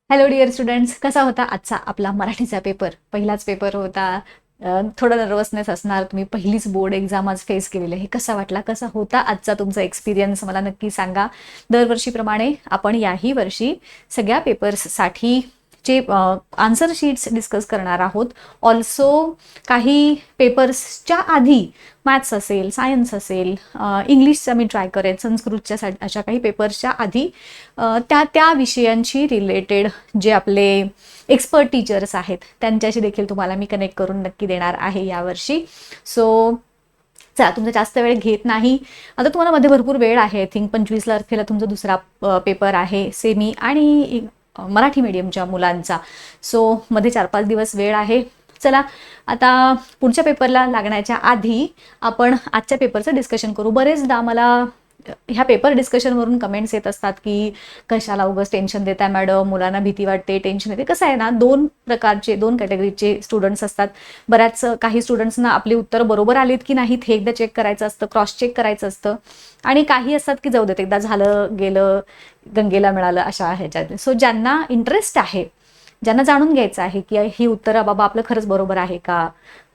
Hello dear students, कसा होता आजचा आपला मराठीचा पेपर? पहिलाच पेपर होता. थोडा नर्वसनेस असणार. तुम्ही पहिलीच बोर्ड एक्झाम आज फेस केलेली आहे. कसा वाटला, कसा होता आजचा तुमचा एक्सपिरियन्स मला नक्की सांगा. दरवर्षीप्रमाणे आपण याही वर्षी सगळ्या पेपर्ससाठी चे आन्सर शीट्स डिस्कस करणार आहोत. ऑल्सो काही पेपर्सच्या आधी मॅथ्स असेल, सायन्स असेल, इंग्लिशचा मी ट्राय करेन, संस्कृतच्या अशा काही पेपर्सच्या आधी त्या त्या विषयांशी रिलेटेड जे आपले एक्सपर्ट टीचर्स आहेत त्यांच्याशी देखील तुम्हाला मी कनेक्ट करून नक्की देणार आहे यावर्षी. सो चला, तुमचा जास्त वेळ घेत नाही. आता तुम्हाला मध्ये भरपूर वेळ आहे. आय थिंक 25 तारखेला तुमचा दुसरा पेपर आहे सेमी आणि मराठी मीडियमच्या मुलांचा. सो मध्ये 4-5 दिवस वेळ आहे. चला, आता पुढच्या पेपरला लागण्याच्या आधी आपण आजच्या पेपरचं डिस्कशन करू. बरेचदा मला ह्या पेपर डिस्कशनवरून कमेंट्स येत असतात की कशाला उगाच टेन्शन देताय मॅडम, मुलांना भीती वाटते, टेन्शन येते. कसं आहे ना, दोन कॅटेगरीचे स्टुडंट्स असतात. बऱ्याच काही स्टुडंट्सना आपली उत्तर बरोबर आलीत की नाहीत हे एकदा चेक करायचं असतं, क्रॉस चेक करायचं असतं. आणि काही असतात की जाऊ देत, एकदा झालं गेलं, गंगेला मिळालं, अशा ह्याच्यात. सो ज्यांना इंटरेस्ट आहे, ज्यांना जाणून घ्यायचं आहे की ही उत्तरं बाबा आपलं खरंच बरोबर आहे का,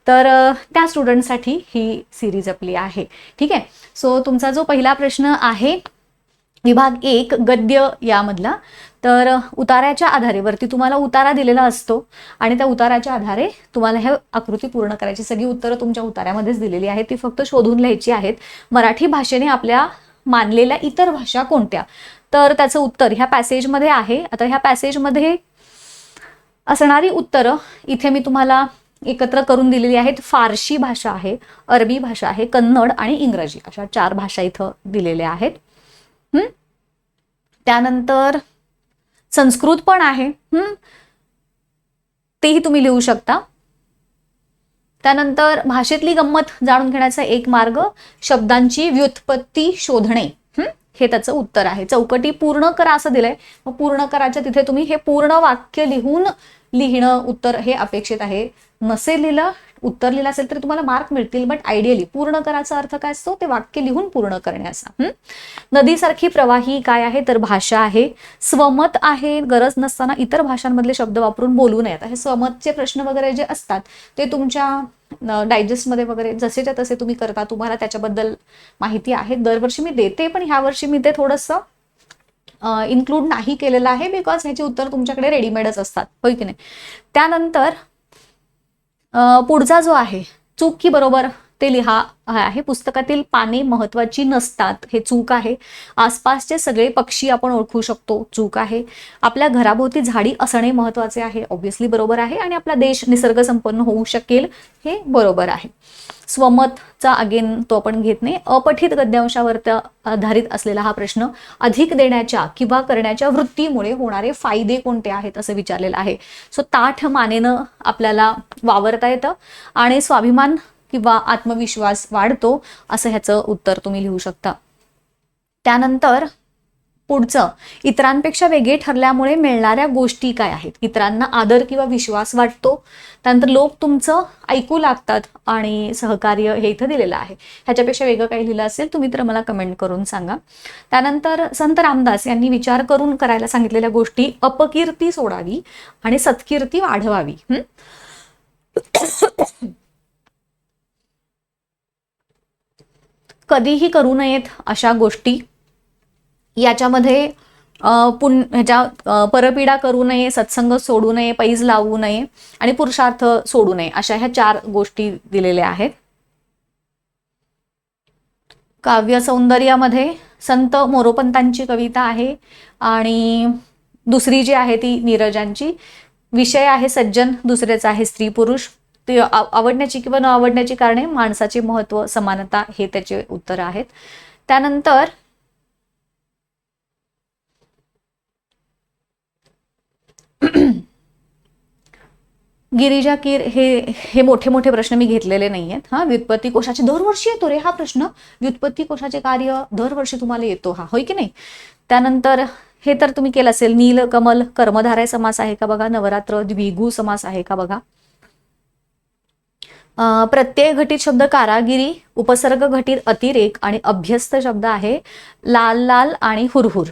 तर त्या स्टुडंटसाठी ही सिरीज आपली आहे. ठीक आहे. सो तुमचा जो पहिला प्रश्न आहे विभाग 1 गद्य यामधला, तर उतार्याच्या आधारे वरती तुम्हाला उतारा दिलेला असतो आणि त्या उताराच्या आधारे तुम्हाला हे आकृती पूर्ण करायची. सगळी उत्तरं तुमच्या उतार्यामध्येच दिलेली आहेत, ती फक्त शोधून लिहायची आहेत. मराठी भाषेने आपल्या मानलेल्या इतर भाषा कोणत्या, तर त्याचं उत्तर ह्या पॅसेजमध्ये आहे. आता ह्या पॅसेजमध्ये असणारी उत्तरं इथे मी तुम्हाला एकत्र करून दिलेली आहेत. फारशी भाषा आहे, अरबी भाषा आहे, कन्नड आणि इंग्रजी, अशा 4 भाषा इथं दिलेल्या आहेत. त्यानंतर संस्कृत पण आहे, तेही तुम्ही लिहू शकता. त्यानंतर भाषेतली गंमत जाणून घेण्याचा एक मार्ग शब्दांची व्युत्पत्ती शोधणे, हे त्याचं उत्तर आहे. चौकटी पूर्ण करा असं दिलंय, मग पूर्ण कराच्या तिथे तुम्ही हे पूर्ण वाक्य लिहिणं उत्तर हे अपेक्षित आहे. नसेल लिहिलं, उत्तर लिहिलं असेल तरी तुम्हाला मार्क मिळतील, बट आयडियली पूर्ण कराचा अर्थ काय असतो, ते वाक्य लिहून पूर्ण करण्याचा. नदीसारखी प्रवाही काय आहे, तर भाषा आहे. स्वमत आहे, गरज नसताना इतर भाषांमधले शब्द वापरून बोलू नयेत. हे स्वमतचे प्रश्न वगैरे जे असतात ते तुमच्या डायजेस्टमध्ये वगैरे जसेच्या तसे तुम्ही करता, तुम्हाला त्याच्याबद्दल माहिती आहे. दरवर्षी मी देते, पण ह्या वर्षी मी ते थोडंसं इन्क्लूड नाही केलेलं आहे, बिकॉज ह्याची उत्तर तुमच्याकडे रेडीमेडच असतात, होय की नाही. त्यानंतर पुढचा जो आहे चूक की बरोबर ते लिहा आहे. पुस्तकातील पाने महत्वाची नसतात, हे चूक आहे. आसपासचे सगळे पक्षी आपण ओळखू शकतो, चूक आहे. आपल्या घराभोवती झाडी असणे महत्वाचे आहे, ऑब्व्हियसली बरोबर आहे. आणि आपला देश निसर्ग संपन्न होऊ शकेल, हे बरोबर आहे. स्वमतचा अगेन तो आपण घेत नाही. अपठित गद्यांशावर आधारित असलेला हा प्रश्न अधिक देण्याच्या किंवा करण्याच्या वृत्तीमुळे होणारे फायदे कोणते आहेत असं विचारलेलं आहे. सो ताठ मानेनं आपल्याला वावरता येतं आणि स्वाभिमान किंवा आत्मविश्वास वाढतो, असं ह्याचं उत्तर तुम्ही लिहू शकता. त्यानंतर पुढचं, इतरांपेक्षा वेगळे ठरल्यामुळे मिळणाऱ्या गोष्टी काय आहेत. इतरांना आदर किंवा विश्वास वाटतो, त्यानंतर लोक तुमचं ऐकू लागतात आणि सहकार्य हे इथं दिलेलं आहे. ह्याच्यापेक्षा वेगळं काही लिहिलं असेल तुम्ही तर मला कमेंट करून सांगा. त्यानंतर संत रामदास यांनी विचार करून करायला सांगितलेल्या गोष्टी, अपकीर्ती सोडावी आणि सत्कीर्ती वाढवावी. कधीही करू नयेत अशा गोष्टी, याच्यामध्ये परपीडा करू नये, सत्संग सोडू नये, पैज लावू नये आणि पुरुषार्थ सोडू नये, अशा ह्या 4 गोष्टी दिलेल्या आहेत. काव्य सौंदर्यामध्ये संत मोरोपंतांची कविता आहे आणि दुसरी जी आहे ती नीरजांची. विषय आहे सज्जन, दुसरेच आहे स्त्री पुरुष. ते आवडण्याची किंवा न आवडण्याची कारणे, माणसाचे महत्व, समानता, हे त्याचे उत्तर आहेत. त्यानंतर गिरिजा कीर हे मोठे मोठे प्रश्न मी घेतलेले नाही आहेत. व्युत्पत्ती कोशाचे दरवर्षी येतो रे हा प्रश्न. व्युत्पत्ती कोशाचे कार्य दरवर्षी तुम्हाला येतो हा, होय की नाही. त्यानंतर हे तर तुम्ही केलं असेल. नील कमल कर्मधारय समास आहे का बघा. नवरात्र द्विगु समास आहे का बघा. प्रत्यय घटित शब्द कारागिरी, उपसर्ग घटित अतिरेक आणि अभ्यस्त शब्द आहे लाल लाल आणि हुरहुर.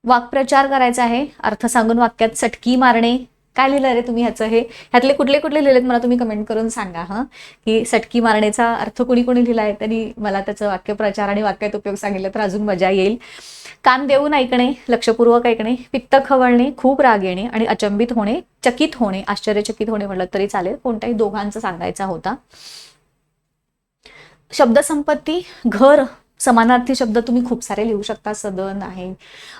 वाक्प्रचार करायचा आहे, अर्थ सांगून वाक्यात चटकी मारणे. काय लिहिलं रे तुम्ही ह्याचं? ह्यातले कुठले कुठले लिहिलेत मला तुम्ही कमेंट करून सांगा हा, की चटकी मारण्याचा अर्थ कोणी कोणी लिहिलाय, त्यांनी मला त्याचं वाक्यप्रचार आणि वाक्यात उपयोग सांगितलं तर अजून मजा येईल. कान देऊन ऐकणे, लक्षपूर्वक ऐकणे, पित्त खवळणे, खूप राग येणे आणि अचंबित होणे, चकित होणे, आश्चर्यचकित होणे म्हटलं तरी चालेल, कोणत्याही दोघांचा सांगायचा होता. शब्दसंपत्ती, घर, समानार्थी शब्द तुम्ही खूप सारे लिहू शकता, सदन आहे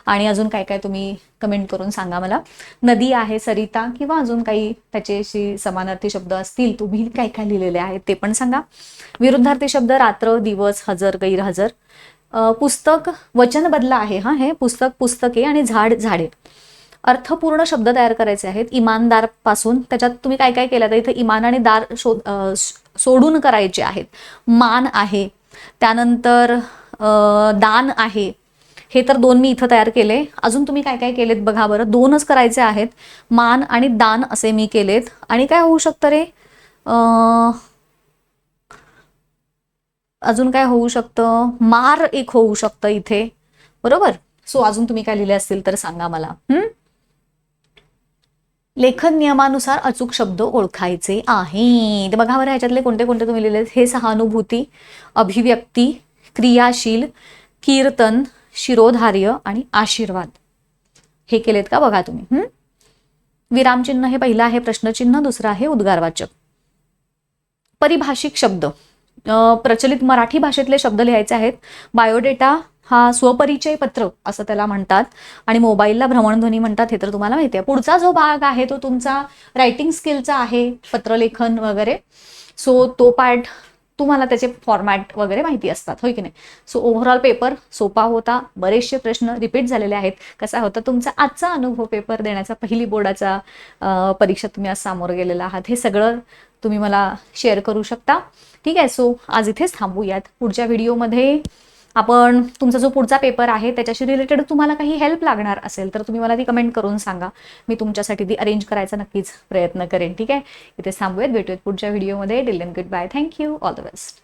आणि अजून काय काय तुम्ही कमेंट करून सांगा मला. नदी आहे, सरिता, किंवा अजून काही त्याच्याशी समानार्थी शब्द असतील तुम्ही काय काय लिहिलेले आहेत ते पण सांगा. विरुद्धार्थी शब्द, रात्र, दिवस, हजर, गैरहजर. पुस्तक, वचन बदला आहे हा, हे पुस्तक, पुस्तके आणि झाड, झाडे. अर्थपूर्ण शब्द तयार करायचे आहेत. इमानदार पासून, त्याच्यात तुम्ही काय काय केलं तर इथे इमान आणि दार सोडून करायचे आहेत. मान आहे, त्यानंतर दान आहे, हे तर 2 मी इथं तयार केले. अजून तुम्ही काय काय केलेत बघा बरं, 2च करायचे आहेत. मान आणि दान असे मी केलेत. आणि काय होऊ शकतं रे, अजून काय होऊ शकतं, मार एक होऊ शकतं इथे, बरोबर. सो अजून तुम्ही काय लिहिले असतील तर सांगा मला. लेखन नियमानुसार अचूक शब्द ओळखायचे आहेत. बघा बरं ह्याच्यातले कोणते कोणते तुम्ही लिहिले. हे सहानुभूती, अभिव्यक्ती, क्रियाशील, कीर्तन, शिरोधार्य आणि आशीर्वाद, हे केलेत का बघा तुम्ही. विरामचिन्ह हे पहिलं आहे प्रश्नचिन्ह, दुसरं आहे उद्गारवाचक. परिभाषिक शब्द, प्रचलित मराठी भाषेतले शब्द लिहायचे आहेत. बायोडेटा हा स्वपरिचय पत्र असं त्याला म्हणतात आणि मोबाईलला भ्रमणध्वनी म्हणतात, हे तर तुम्हाला माहिती आहे. पुढचा जो भाग आहे तो तुमचा रायटिंग स्किलचा आहे, पत्रलेखन वगैरे. सो तो पार्ट तुम्हाला त्याचे फॉर्मॅट वगैरे माहिती असतात, होय की नाही. सो ओव्हरऑल पेपर सोपा होता, बरेचसे प्रश्न रिपीट झालेले आहेत. कसा होता तुमचा आजचा अनुभव पेपर देण्याचा, पहिली बोर्डाचा परीक्षा तुम्ही आज सामोरं गेलेला आहात, हे सगळं तुम्ही मला शेअर करू शकता. ठीक आहे. सो आज इथेच थांबूयात. पुढच्या व्हिडिओमध्ये आपण तुमचा जो पुढचा पेपर आहे त्याच्याशी रिलेटेड तुम्हाला काही हेल्प लागणार असेल तर तुम्ही मला ती कमेंट करून सांगा, मी तुमच्यासाठी ती अरेंज करायचा नक्कीच प्रयत्न करेन. ठीक आहे. इथे थांबूयात, भेटूयात पुढच्या व्हिडिओमध्ये. Till then goodbye, thank you, all the best.